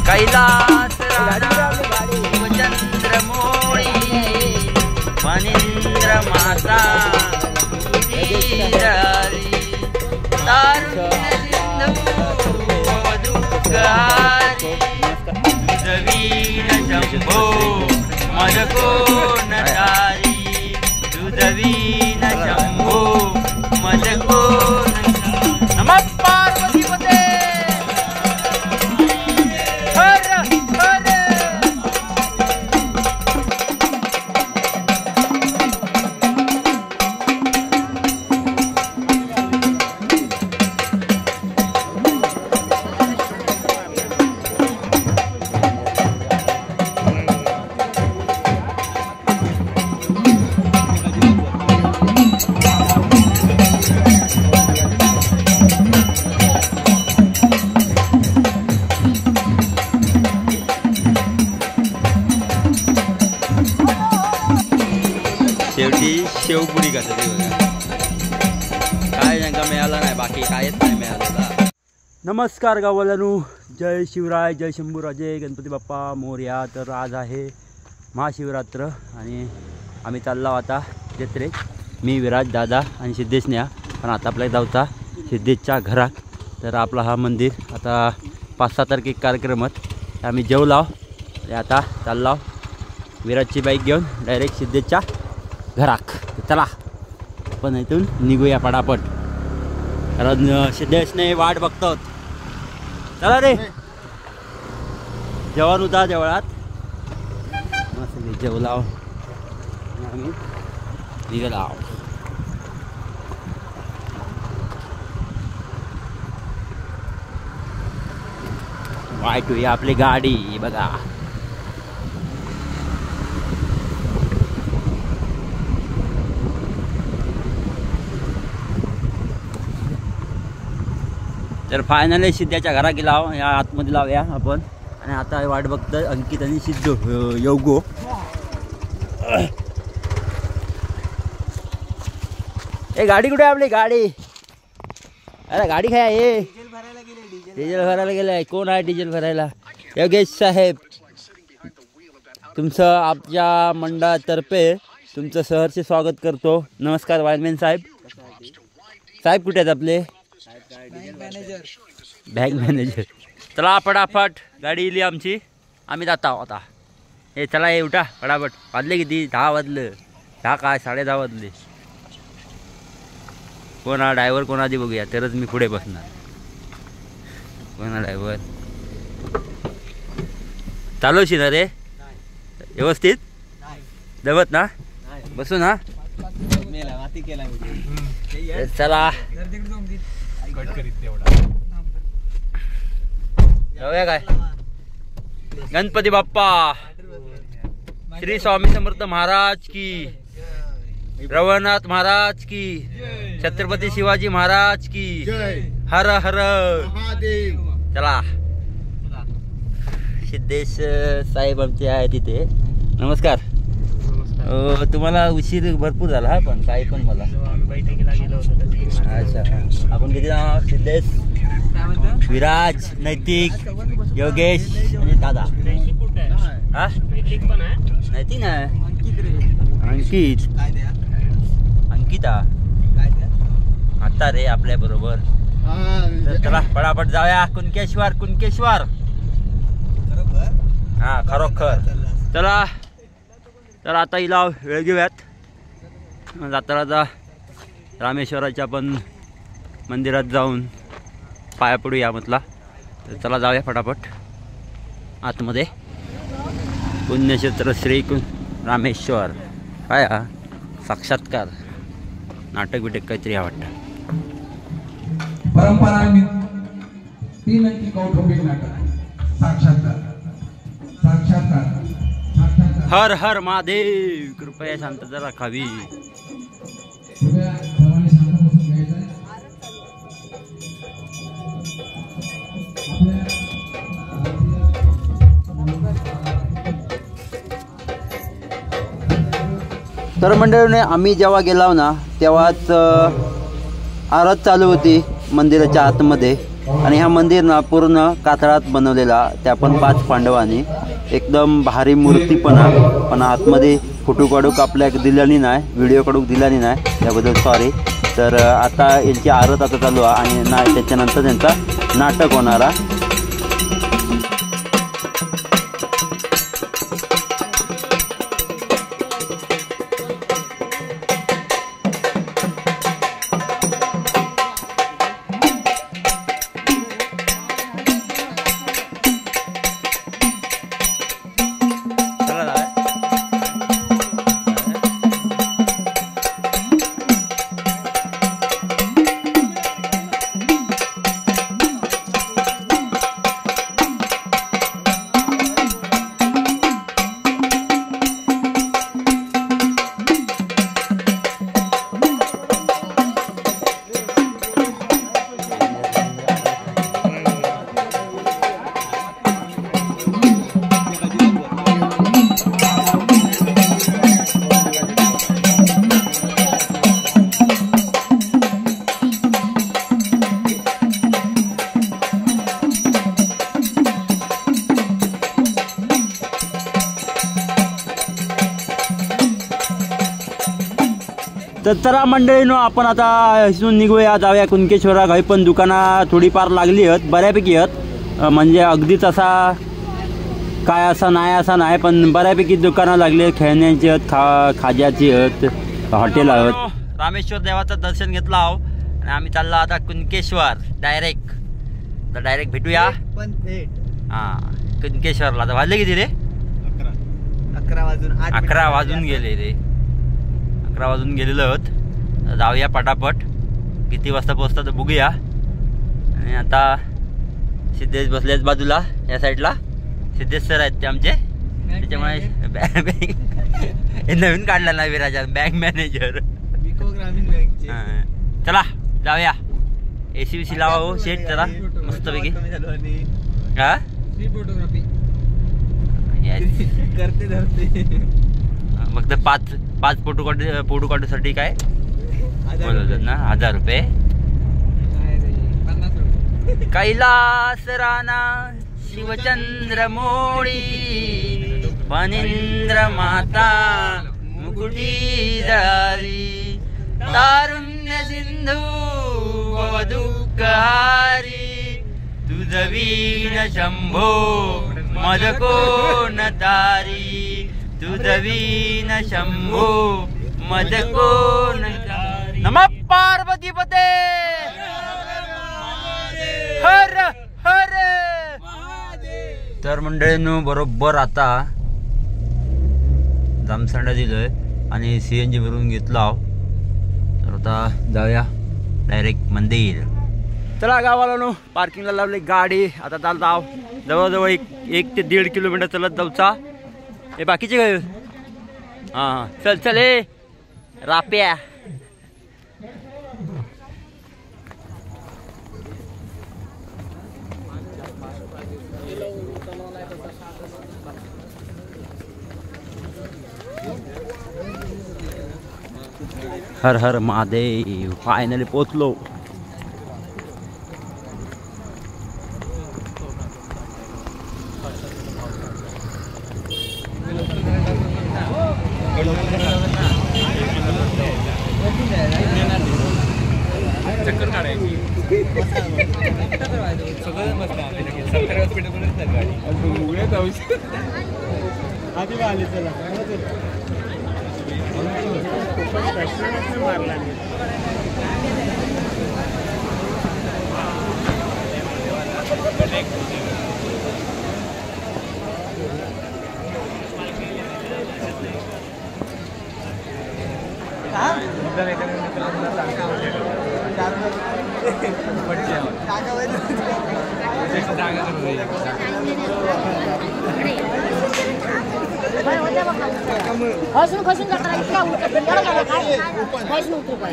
कैलास चंद्रमोळी मनींद्र माता दुधवीन शंभो मदको नचारी दुधवीन शंभो मदको नमः पार्वतीपते हर हर शेवटी शेवपुरी खातात ते बघा काय त्यांना मिळालं नाही बाकी कायच नाही मिळालं. नमस्कार गावालानू जय शिवराय जय शंभूराजे गणपती बाप्पा मोरया. तर आज आहे महाशिवरात्र आणि आम्ही चाललो आता जत्रेत मी विराज दादा आणि सिद्धेशन्या. पण आता आपल्याला जाऊचा सिद्धेशच्या घरात. तर आपला हा मंदिर आता 5-6 तारखेक कार्यक्रमात आम्ही जेवलाव आता चाललाव विराजची बाईक घेऊन डायरेक्ट सिद्धेशच्या घराक. चला आपण इथून निघूया पटापट कारण सिद्धेशने वाट बघतो. चला रे जेवण होता देवळात मस्त जेवलाव आम्ही निघालो. वाईट होई आपली गाडी बघा. तर फायनली सिद्ध्याच्या घरा गेला या आतमध्ये लावूया आपण. आणि आता वाट बघतोय अंकित आणि सिद्ध योगो. ए गाडी कुठे आपली गाडी. अरे गाडी काय आहे डिझेल भरायला गेलाय. कोण आहे डिझेल भरायला. योगेश साहेब तुमचं आमच्या मंडळातर्फे तुमचं सहर्ष स्वागत करतो. नमस्कार वायरमॅन साहेब. साहेब कुठे आहेत आपले बँक मॅनेजर. चला फटाफट गाडी इली आमची आम्ही जाता आता. हे चला हे उठा फटाफट. वाजले किती 10 वाजलं. 10 काय 10:30 वाजले. कोणा ड्रायव्हर कोण आधी बघूया तरच मी पुढे बसणार. कोणा ड्रायव्हर चालवशी ना रे व्यवस्थित जमत ना बसू ना. चला जाऊया काय. गणपती बाप्पा श्री स्वामी समर्थ महाराज की रवनाथ महाराज की छत्रपती शिवाजी महाराज की हर हर चला. सिद्धेश साहेब आमचे आहे तिथे. नमस्कार. तुम्हाला उशीर भरपूर झाला हा पण काही पण मला अच्छा आपण किती सिद्धेश विराज नैतिक योगेश आणि दादा हा नैतिक ना अंकित अंकिता आता रे आपल्या बरोबर. चला पटापट जाऊया कुणकेश्वर कुणकेश्वर. हा खरोखर. चला तर आता हिला वेळ घेऊयात. जाता जाता रामेश्वराच्या पण मंदिरात जाऊन पाया पडूया म्हटला. तर चला जाऊया फटाफट आतमध्ये. पुण्यक्षेत्र श्री रामेश्वर. काय हा साक्षात्कार नाटक बिटक काहीतरी आवडतं. परंपरा 3 अंकी कौटुंबिक नाटक साक्षात्कार साक्षात्कार साक्षात्कार. हर हर महादेव. कृपया शांतता राखावी. तर मंडळीने आम्ही जेव्हा गेलो ना तेव्हाच आरत चालू होती मंदिराच्या आतमध्ये. आणि हा मंदिर ना पूर्ण कातळात बनवलेला, त्या पण 5 पांडवांनी. एकदम भारी मूर्ती पण आतमध्ये फोटो काढूक आपल्याला दिल्यानी नाही, व्हिडिओ काढूक दिल्यानी नाही, त्याबद्दल सॉरी. तर आता यांची आरत आता चालू आहे आणि नाही त्याच्यानंतर त्यांचा नाटक होणारा. तर चला मंडळीनो, आपण आता इथून निघूया, जाऊया कुणकेश्वरा. काही पण दुकानं थोडीफार लागली आहेत, बऱ्यापैकी आहेत. म्हणजे अगदीच असा काय असा नाही, पण बऱ्यापैकी दुकानं लागली आहेत. खेळण्याची आहेत, खाज्याची आहेत, हॉटेल आहेत. रामेश्वर देवाचं दर्शन घेतलं आहो आणि आम्ही चाललो आता कुणकेश्वर डायरेक्ट भेटूया. हां, कुणकेश्वरला. आता वाजले किती रे? 11 वाजून गेले रे. 11 वाजून गेलेलो आहोत. जाऊया पटापट, किती वाजता पोहोचतात बघूया. आणि आता सिद्धेश बसलेच बाजूला, या साईडला सिद्धेश सर आहेत ते आमचे. त्याच्यामुळे नवीन काढला ना विराजा, बँक मॅनेजर. चला जाऊया. AC लावा हो शेट जरा मस्तपैकी. हा फक्त 5 फोटो काढूसाठी काय बोलवतात ना, 1000 रुपये. कैलास राणा शिवचंद्र मोळी फणींद्र माता मुकुटी जळाली, तारुण्य सिंधू दुःखहारी, तुझ वीण शंभो मद कोण तारी, तुझ वीण शंभो मद कोण तारी. नमः पार्वती पते हर हर. तर मंडळींनो, बरोबर आता जामसंडा दिलोय आणि CNG भरून घेतला. तर आता जाऊया डायरेक्ट मंदिर. चला गावाला पार्किंगला लावली गाडी. आता चालत आहो जवळजवळ 1 ते 1.5 किलोमीटर चलत जाऊचा. हे बाकीचे काय? हां चल चल ए राप्या. हर हर महादेव. फायनली पोचलो. खसून जाताना इतका उतरतो एवढा झाला काय काहीच नव्हतं काय.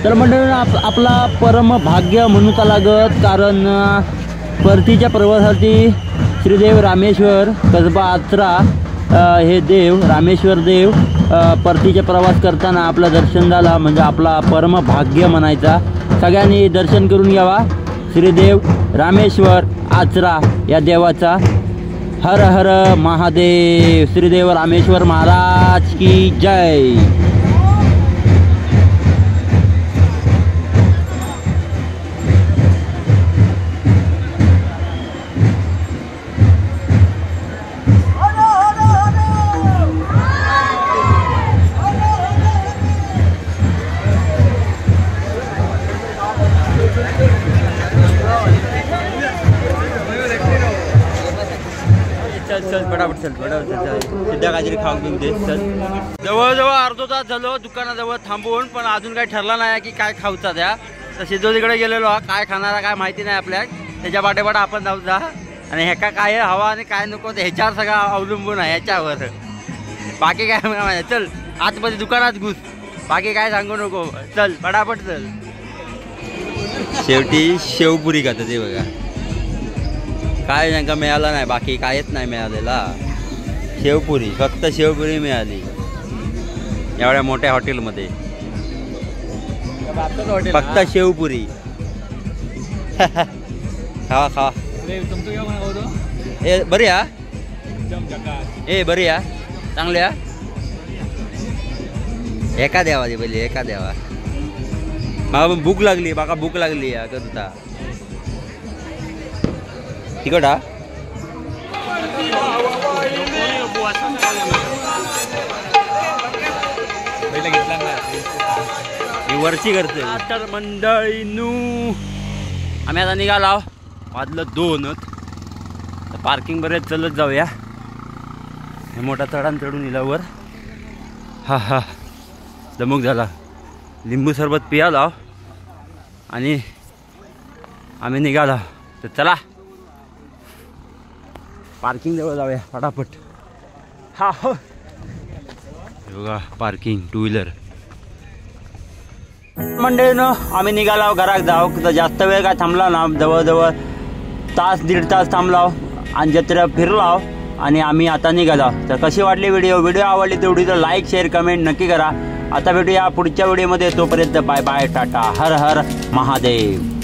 तर मंडळी आपला परम भाग्य म्हणूचा लागत, कारण परतीच्या प्रवासासाठी श्रीदेव रामेश्वर कसबा आचरा हे देव रामेश्वर देव परतीचे प्रवास करताना आपलं दर्शन झाला, म्हणजे आपला परम भाग्य म्हणायचा। सगळ्यांनी दर्शन करून घ्यावा श्रीदेव रामेश्वर आचरा या देवाचा। हर हर महादेव, श्रीदेव रामेश्वर महाराज की जय। चल फटाफट चल सध्या काहीतरी खाऊन घेऊन दे चल। जवळजवळ अर्धा तास झालो दुकानाजवळ थांबवून, पण अजून काही ठरलं नाही की काय खाऊचा द्या। तर शिजोलीकडे गेलेलो काय खाणारा काय माहिती नाही आपल्याला, त्याच्या पाठेपाठ आपण जाऊ जा। आणि ह्याका काय हवा आणि काय नको ते ह्याच्यावर सगळं अवलंबून आहे, ह्याच्यावर बाकी काय माहिती। चल आतमध्ये दुकानात घुस, बाकी काय सांगू नको, चल फटाफट चल। शेवटी शेवपुरी खातं ते बघा, काय त्यांना मिळालं नाही, बाकी कायच नाही मिळालेला। शेवपुरी, फक्त शेवपुरी मिळाली एवढ्या मोठ्या हॉटेलमध्ये, फक्त शेवपुरी। खावा खावा ए बरी हा, ए बरी हा, चांगली हा। एका द्यावा दे पहिले, एका द्यावा। मला पण भूक लागली, बाका भूक लागली या करता तिकट हा। वरची करते तर मंडळीनू आम्ही आता निघालो, वाजलं 2। तर पार्किंग बरेच चलत जाऊया, हे मोठा चढान चढून इलावर। हा हा दमुक झाला, लिंबू सरबत पियाला आणि आम्ही निघालो। तर चला पार्किंग जवळ जाऊया फटाफट। हा हो बघा पार्किंग टू व्हीलर। मंडळीनं आम्ही निघालो घरात जाऊ, तर जास्त वेळ काय थांबला ना, जवळजवळ तास 1.5 तास थांबलाव आणि जत्रा फिरलाव आणि आम्ही आता निघालो। तर कशी वाटली व्हिडिओ आवडली तेवढी तर लाईक शेअर कमेंट नक्की करा। आता भेटूया पुढच्या व्हिडिओमध्ये, तोपर्यंत बाय बाय टाटा, हर हर महादेव।